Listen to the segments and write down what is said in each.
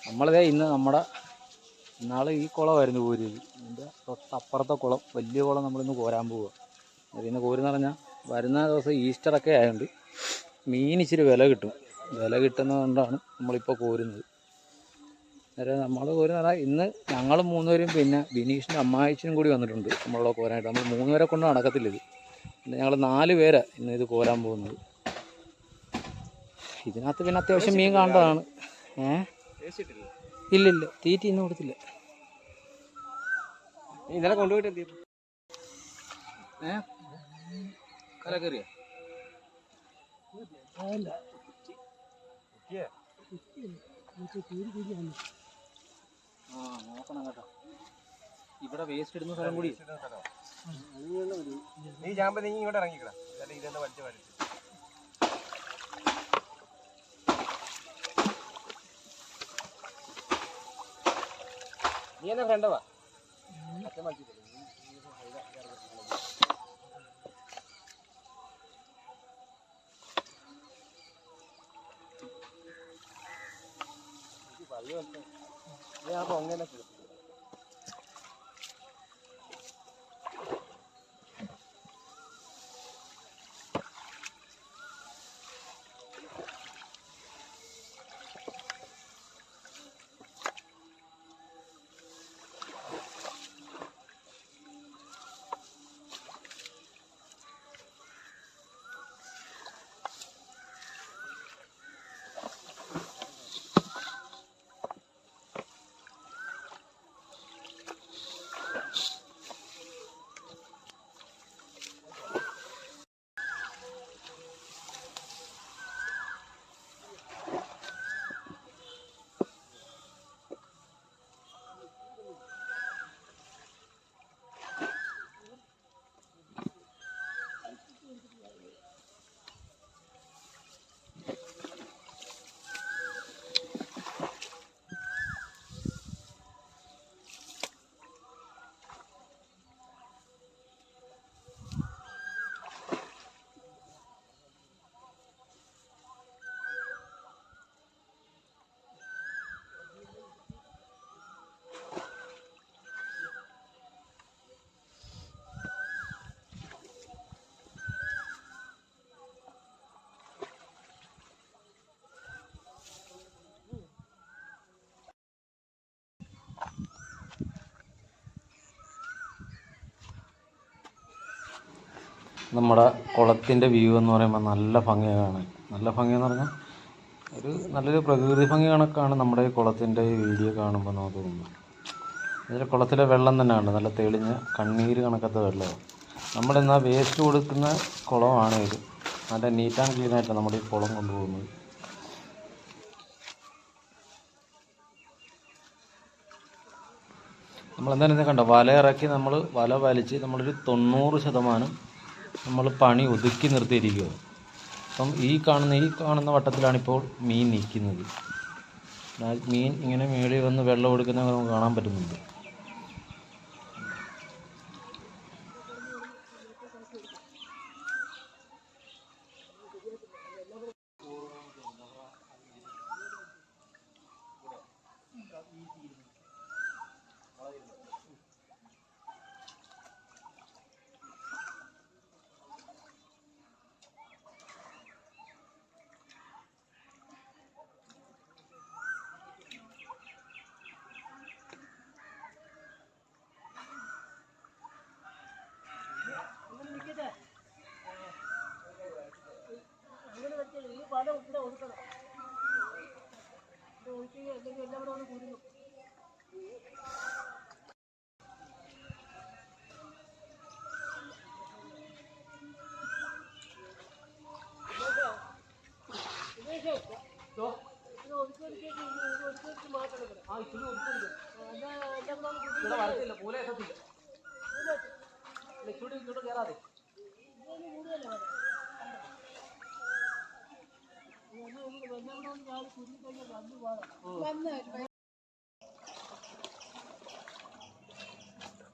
നമ്മളിതേ ഇന്ന് നമ്മുടെ നാളെ ഈ കുളമായിരുന്നു കോരിയത്. ഇതിൻ്റെ തൊട്ടപ്പുറത്തെ കുളം, വലിയ കുളം നമ്മളിന്ന് കോരാൻ പോവുക. അതിന്ന് കോരെന്ന് പറഞ്ഞാൽ വരുന്ന ദിവസം ഈസ്റ്ററൊക്കെ ആയതുകൊണ്ട് മീൻ ഇച്ചിരി വില കിട്ടും. വില കിട്ടുന്നതുകൊണ്ടാണ് നമ്മളിപ്പോൾ കോരുന്നത്. അന്നേരം നമ്മൾ കോരുന്ന പറഞ്ഞാൽ ഇന്ന് ഞങ്ങൾ 3 പേരും പിന്നെ ബിനീഷിൻ്റെ അമ്മായിച്ചനും കൂടി വന്നിട്ടുണ്ട് നമ്മളുടെ കോരാനായിട്ട്. നമ്മൾ 3 പേരെ കൊണ്ട് നടക്കത്തില്ല ഇത്. ഞങ്ങൾ 4 പേരാണ് ഇന്ന് ഇത് കോരാൻ പോകുന്നത്. ഇതിനകത്ത് പിന്നെ അത്യാവശ്യം മീൻ കാണേണ്ടതാണ്. ഇല്ലില്ല, തീറ്റ ഇന്ന് കൊടുത്തില്ല. ഇന്നലെ കൊണ്ടുപോയിട്ട് കല കയറിയ നോക്കണം കേട്ടോ. ഇവിടെ വേസ്റ്റ് ഇടുന്ന സ്ഥലം കൂടി നീ ചാമ്പ നീ ഇങ്ങോട്ട് ഇറങ്ങിക്കടാ. ഇതെന്താ വലിച്ചു വലിച്ചു നീ എന്നാ ഫ്രണ്ടവാ അച്ഛൻ വലിച്ചിട്ട് ഞാൻ അങ്ങനെ നമ്മുടെ കുളത്തിൻ്റെ വ്യൂ എന്ന് പറയുമ്പോൾ നല്ല ഭംഗിയാണ്. നല്ല ഭംഗിയെന്ന് പറഞ്ഞാൽ നല്ലൊരു പ്രകൃതി ഭംഗി കണക്കാണ് നമ്മുടെ ഈ കുളത്തിൻ്റെ ഈ വീഡിയോ കാണുമ്പോൾ നമുക്ക് തോന്നുന്നത്. ഇതിൽ കുളത്തിലെ വെള്ളം തന്നെയാണ് നല്ല തെളിഞ്ഞ കണ്ണീര് കണക്കത്തെ വെള്ളമാണ്. നമ്മളെന്നാൽ വേസ്റ്റ് കൊടുക്കുന്ന കുളമാണ് ഇത്. നല്ല നീറ്റ് ആൻഡ് ക്ലീനായിട്ടാണ് നമ്മുടെ ഈ കുളം കൊണ്ടുപോകുന്നത്. നമ്മളെന്തായാലും കണ്ടോ, വല ഇറക്കി നമ്മൾ വല വലിച്ച് നമ്മളൊരു 90% നമ്മൾ പണി ഒതുക്കി നിർത്തിയിരിക്കുക. അപ്പം ഈ കാണുന്ന വട്ടത്തിലാണിപ്പോൾ മീൻ നിൽക്കുന്നത്. മീൻ ഇങ്ങനെ മേളിൽ വന്ന് വെള്ളം എടുക്കുന്നത് നമുക്ക് കാണാൻ പറ്റുന്നുണ്ട്.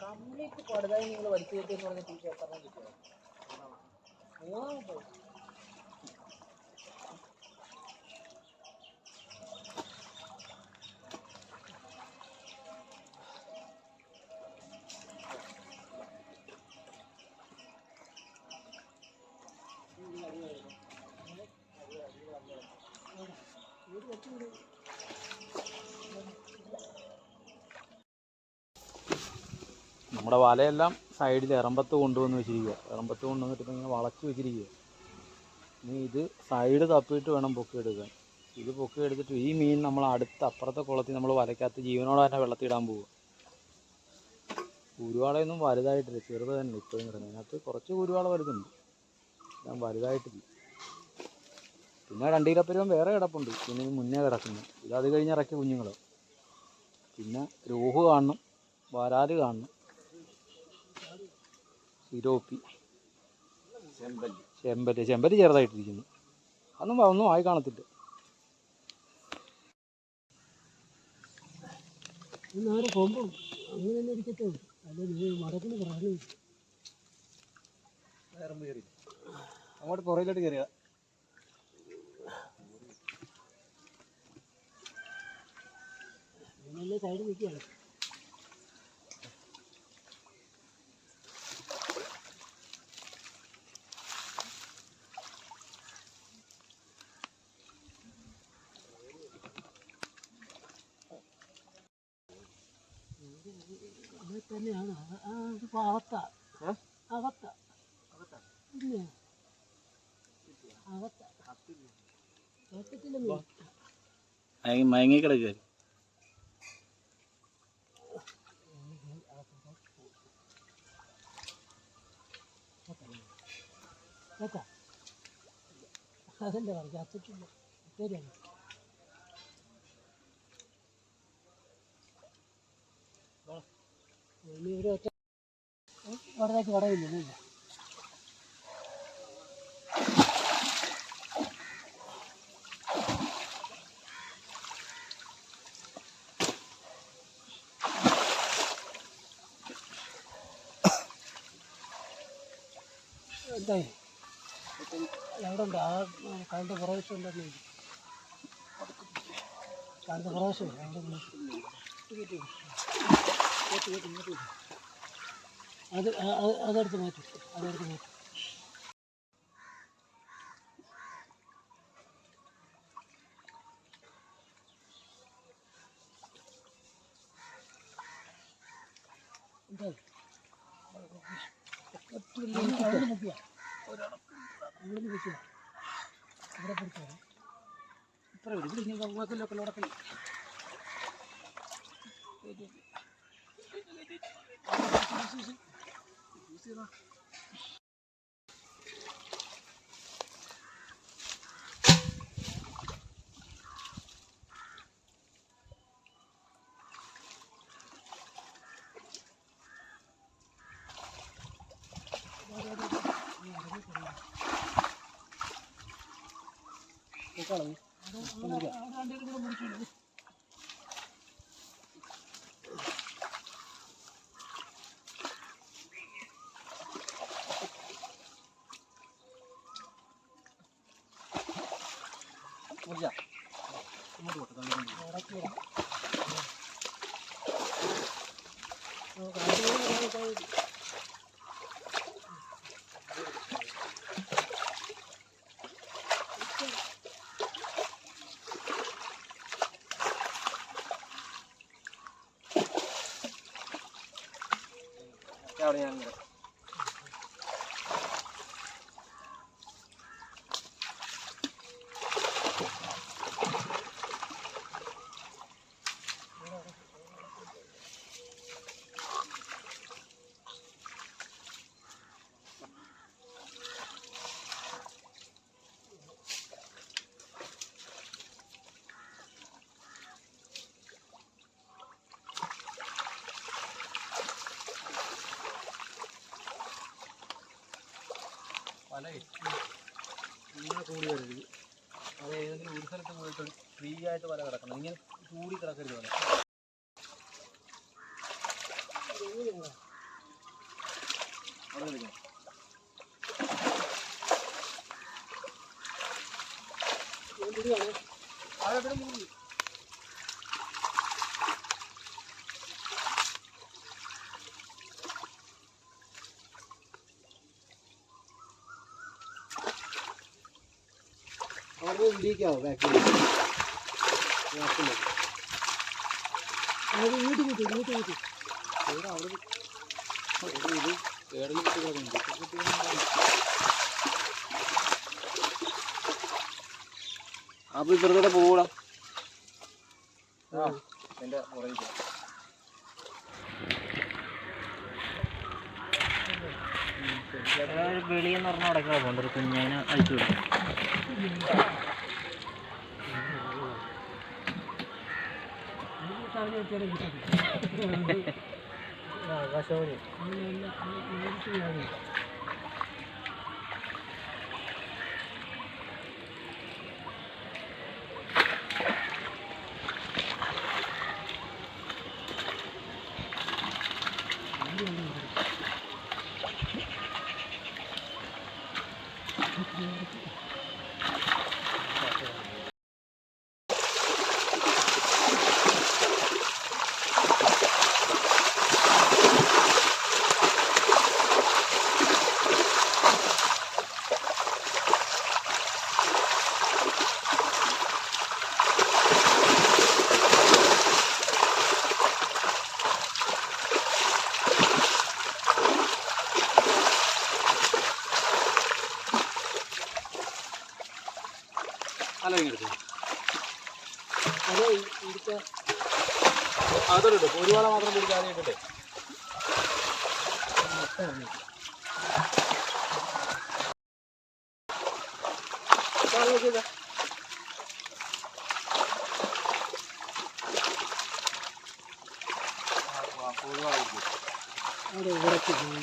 കംപ്ലീറ്റ് പടുതായി നിങ്ങൾ വലിച്ചു കയറ്റിയെന്ന് പറഞ്ഞ ടീച്ചർ എത്ര കിട്ടുമോ? നമ്മുടെ വലയെല്ലാം സൈഡിൽ എറമ്പത്ത് കൊണ്ടുവന്ന് വെച്ചിരിക്കുക. എറമ്പത്ത് കൊണ്ടുവന്നിട്ട് ഇപ്പം ഇങ്ങനെ വളച്ച് വെച്ചിരിക്കുക. ഇനി ഇത് സൈഡ് തപ്പിയിട്ട് വേണം പൊക്കിയെടുക്കാൻ. ഇത് പൊക്കിയെടുത്തിട്ട് ഈ മീൻ നമ്മൾ അടുത്ത അപ്പുറത്തെ കുളത്തിൽ നമ്മൾ വലയ്ക്കകത്ത് ജീവനോടെ തന്നെ വെള്ളത്തിടാൻ പോവുക. കുരുവാളയൊന്നും വലുതായിട്ടില്ല, ചെറുത് തന്നെ ഇപ്പോഴും കിടക്കുന്നത്. അതിനകത്ത് കുറച്ച് കുരുവാള വരുന്നുണ്ട്, ഞാൻ വലുതായിട്ടില്ല. പിന്നെ 2 കിലോപ്പരുവം വേറെ കിടപ്പുണ്ട്, പിന്നെ ഇത് മുന്നേ കിടക്കുന്നു. ഇത് അത് കഴിഞ്ഞ് ഇറക്കിയ കുഞ്ഞുങ്ങൾ. പിന്നെ രോഹു കാണണം, വരാല് കാണണം, സിരോപ്പി, ചെമ്പല്ലി ചെറുതായിട്ടിരിക്കുന്നു. ഒന്നും ആയി കാണത്തില്ല. കൊമ്പും അങ്ങനെ തന്നെ ഇരിക്കത്തേ ഉള്ളൂ. അത് മരത്തിന് പ്രശ്നം. അങ്ങോട്ട് പുറയിലോട്ട് കയറിയ നല്ല സൈഡ് നിൽക്കുകയാണ്. അത് തന്നെയാണ്. അതിപ്പോൾ അവത്ത പിന്നെ അവത്ത കേട്ടിട്ടില്ല. മയങ്ങി കിടക്കുക. അതല്ലേ പറഞ്ഞു ചത്തിട്ടില്ല. ശരിയാണ്. ഇനി ഒരു ഒറ്റ വടതേക്ക് വടവില്ല. എന്തായി എവിടെ ഉണ്ട്? ആ കണ്ട പ്രവേശം ഉണ്ടെന്ന് കണ്ട പ്രവേശം അതെടുത്ത് മാറ്റി. എന്തായി നിൽക്കുക അവിടെ നിൽക്കുക. ഇവിടെ പിടിച്ചോ. ഇത്ര ഇവിടെ നോക്കലൊക്കെ നടക്കില്ല. അവിടെ ഞാൻ ഇങ്ങനെ കൂടി വരരുത്. അത് ഏതെങ്കിലും ഒരു സ്ഥലത്ത് പോയിട്ട് ഫ്രീ ആയിട്ട് വല കിടക്കണം. ഇങ്ങനെ കൂടി കിടക്കരുത് വല. അവിടെ കളിക്കണം. അതെവിടെ മൂന്ന് അവിടെ ഇടിക്കാവോ ബാക്കിൽ? അത് വീട്ടിൽ കിട്ടി. അവിടെ ഇത് കേടൽ കുട്ടികളൊക്കെ അപ്പോൾ വെറുതെ പോകൂടാ. എൻ്റെ പുറകിൽ ഒരു വെളിയെന്ന് പറഞ്ഞാൽ അവിടെ പോകുന്നുണ്ട് ഒരു കുഞ്ഞതിനെ അഴിച്ചു വിടും. ആകാശവാണി അല്ല ഇങ്ങെടുത്ത് അത് ഇവിടുത്തെ അതോട്ട് ഒരു വാള മാത്രം പിടിക്കാതെ ഇട്ടിട്ടെ മൊത്തമാണ്. അവിടെ ഉറച്ചു പോയി.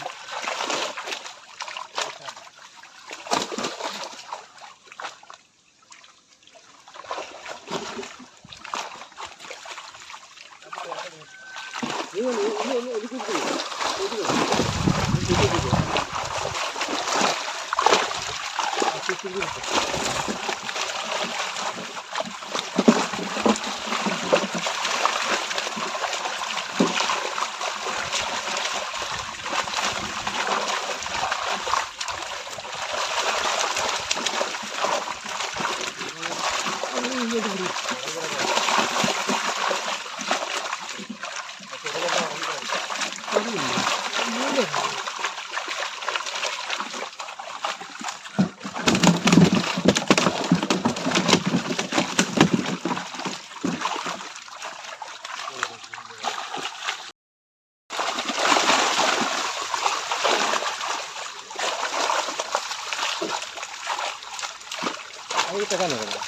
അത് തെക്കാൻ നോക്കണം.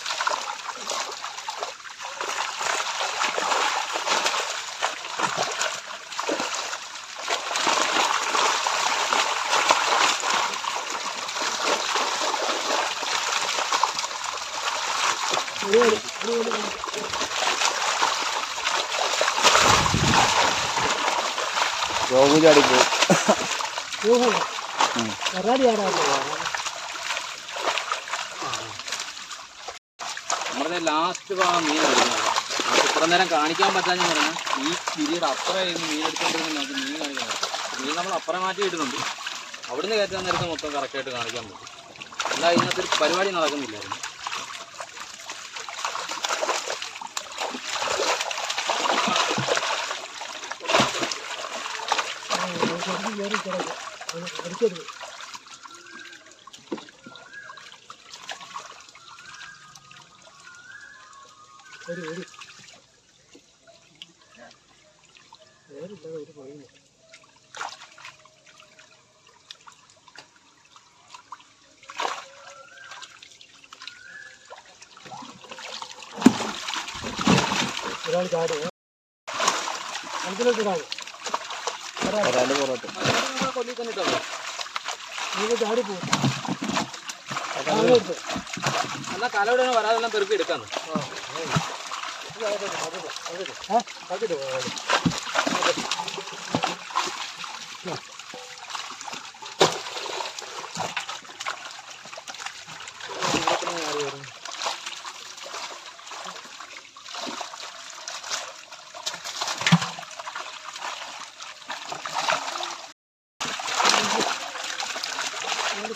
രോഗു ചാടിപ്പോവും. വരാടി ആടാ നമ്മുടെ ലാസ്റ്റ് ഭാഗം മീൻ എടുക്കുന്നത് ഇത്ര നേരം കാണിക്കാൻ പറ്റാന്ന് പറഞ്ഞാൽ ഈ പിരിയുടെ അപ്പുറം മീൻ എടുത്തോണ്ടിരുന്ന നമുക്ക് മീൻ കാണിക്കാൻ മീൻ നമ്മൾ അപ്പുറം മാറ്റി ഇടുന്നുണ്ട്. അവിടുന്ന് കയറ്റാൻ നേരത്തെ മൊത്തം കറക്റ്റായിട്ട് കാണിക്കാൻ പറ്റും. അല്ല ഇതിനകത്ത് ഒരു പരിപാടി നടക്കുന്നില്ലായിരുന്നു. അടിക്കരുത്. ഒരു ഒരു വേറില്ലാതെ ഒരു പണിയില്ല. ഒരാൾ ചാടുക മനസ്സിലോട്ടിടാവും. കൊല്ലി തന്നെ ഇട്ടോ നിങ്ങൾ ചാടിപ്പോകും. അല്ല കലവിടെ വരാതെല്ലാം പെറുക്കി എടുക്കാന്ന്.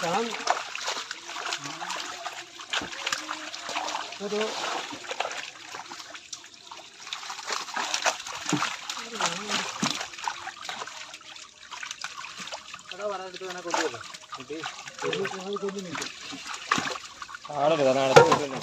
കാണാൻ ഒരു ആടല്ലേ തന്നെ അടുത്ത് കൊണ്ടുവന്നു.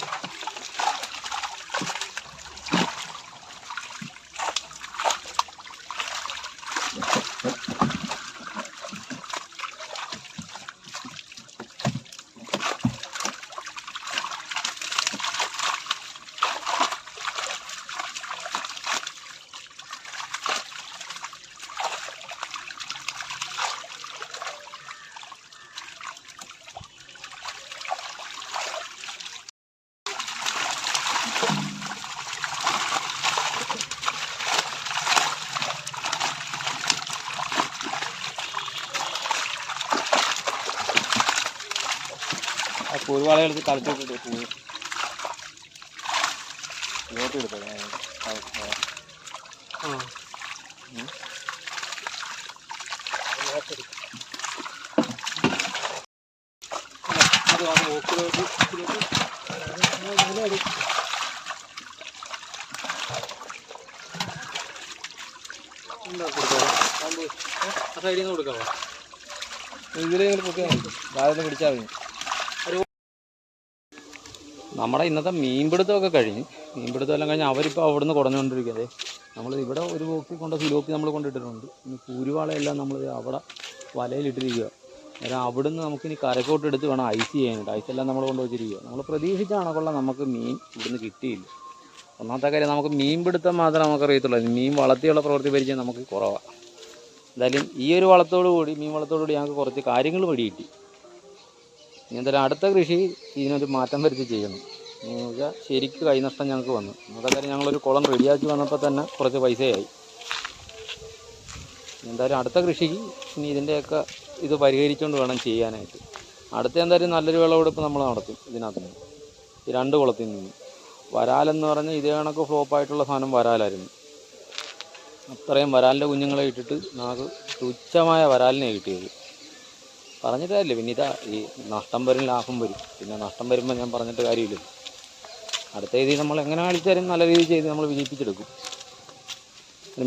ആ കുരുവാള എടുത്ത് കളിച്ചിട്ടിട്ട് ഇങ്ങോട്ട് എടുത്തത് സൈഡിൽ നിന്ന് കൊടുക്കാമോ? ഇതിലെങ്കിലും പൊക്കി രാവിലെ പിടിച്ചാൽ മതി. നമ്മുടെ ഇന്നത്തെ മീൻപിടുത്തമൊക്കെ കഴിഞ്ഞ് മീൻപിടുത്തം എല്ലാം കഴിഞ്ഞ് അവരിപ്പോൾ അവിടെ നിന്ന് കുടഞ്ഞുകൊണ്ടിരിക്കുന്നത്. നമ്മൾ ഇവിടെ ഒരു ബോക്സിൽ കൊണ്ട് സിലോപ്പി നമ്മൾ കൊണ്ടിട്ടിട്ടുണ്ട്. ഇനി കൂരുവാളയെല്ലാം നമ്മൾ അവിടെ വലയിലിട്ടിരിക്കുക. അന്നേരം അവിടുന്ന് നമുക്കിനി കരക്കോട്ട് എടുത്ത് വേണം ഐസ് ചെയ്യാനായിട്ട്. ഐസെല്ലാം നമ്മൾ കൊണ്ടുവച്ചിരിക്കുക. നമ്മൾ പ്രതീക്ഷിച്ച കണക്കുള്ള നമുക്ക് മീൻ ഇവിടുന്ന് കിട്ടിയില്ല. ഒന്നാമത്തെ കാര്യം നമുക്ക് മീൻപിടുത്തം മാത്രമേ നമുക്കറിയത്തുള്ളൂ. മീൻ വളർത്തിയുള്ള പ്രവൃത്തി പരിചയം നമുക്ക് കുറവാണ്. എന്തായാലും ഈ ഒരു വളത്തോടുകൂടി മീൻ വളത്തോടുകൂടി ഞങ്ങൾക്ക് കുറച്ച് കാര്യങ്ങൾ പിടികിട്ടി. ഇനി എന്തായാലും അടുത്ത കൃഷി ഇതിനൊരു മാറ്റം വരുത്തി ചെയ്യണം. എന്ന് വെച്ചാൽ ശരിക്കും കൈനഷ്ടം ഞങ്ങൾക്ക് വന്നു. ഒന്നാമത്തെ കാര്യം ഞങ്ങളൊരു കുളം റെഡിയാക്കി വന്നപ്പോൾ തന്നെ കുറച്ച് പൈസയായി. എന്തായാലും അടുത്ത കൃഷിക്ക് ഇനി ഇതിൻ്റെയൊക്കെ ഇത് പരിഹരിച്ചുകൊണ്ട് വേണം ചെയ്യാനായിട്ട്. അടുത്ത എന്തായാലും നല്ലൊരു വിളവെടുപ്പ് നമ്മൾ നടത്തും ഇതിനകത്ത് നിന്ന്. ഈ 2 കുളത്തിൽ നിന്ന് വരാലെന്ന് പറഞ്ഞാൽ ഇതേ കണക്ക് ഫ്ലോപ്പായിട്ടുള്ള സാധനം വരാലായിരുന്നു. അത്രയും വരാലിൻ്റെ കുഞ്ഞുങ്ങളെ ഇട്ടിട്ട് നമുക്ക് തുച്ഛമായ വരാലിനെ കിട്ടിയത്. പറഞ്ഞിട്ട് കാര്യമില്ല. പിന്നെ ഇതാ ഈ നഷ്ടം വരും ലാഭം വരും. പിന്നെ നഷ്ടം വരുമ്പോൾ ഞാൻ പറഞ്ഞിട്ട് കാര്യമില്ല. അടുത്ത രീതിയിൽ നമ്മൾ എങ്ങനെ കളിച്ചാലും നല്ല രീതിയിൽ ചെയ്ത് നമ്മൾ വിജയിപ്പിച്ചെടുക്കും.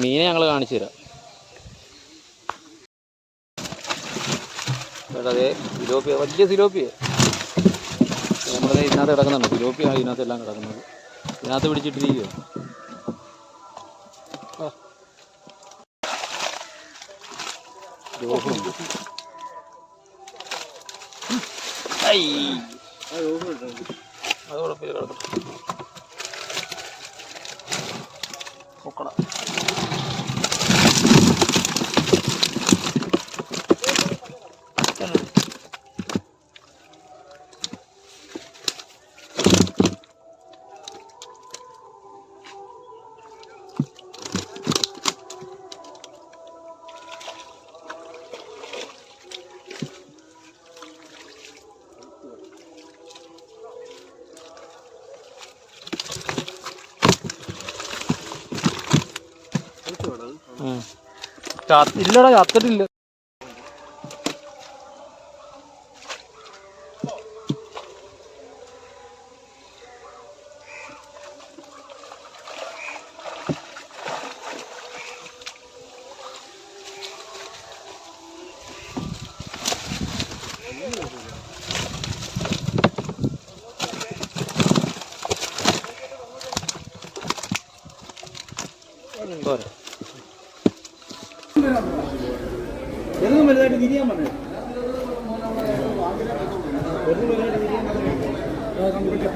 മീനെ ഞങ്ങൾ കാണിച്ചു തരാം. അതേ സിലോപ്പിയ, വലിയ സിലോപ്പിയ നമ്മുടെ ഇതിനകത്ത് കിടക്കുന്നുണ്ട്. സിലോപ്പിയാണ് ഇതിനകത്തെല്ലാം കിടക്കുന്നത്. ഇതിനകത്ത് പിടിച്ചിട്ടിരിക്കുക. രോഗമുണ്ട്. അത് കുഴപ്പമില്ല, കിടക്കും. പൊക്കട ഇല്ലടാ, ചത്തിട്ടില്ല. പോരെ എന്നും വലുതായിട്ട് തിരിയാൻ പറഞ്ഞു. കമ്പ്യൂട്ടർ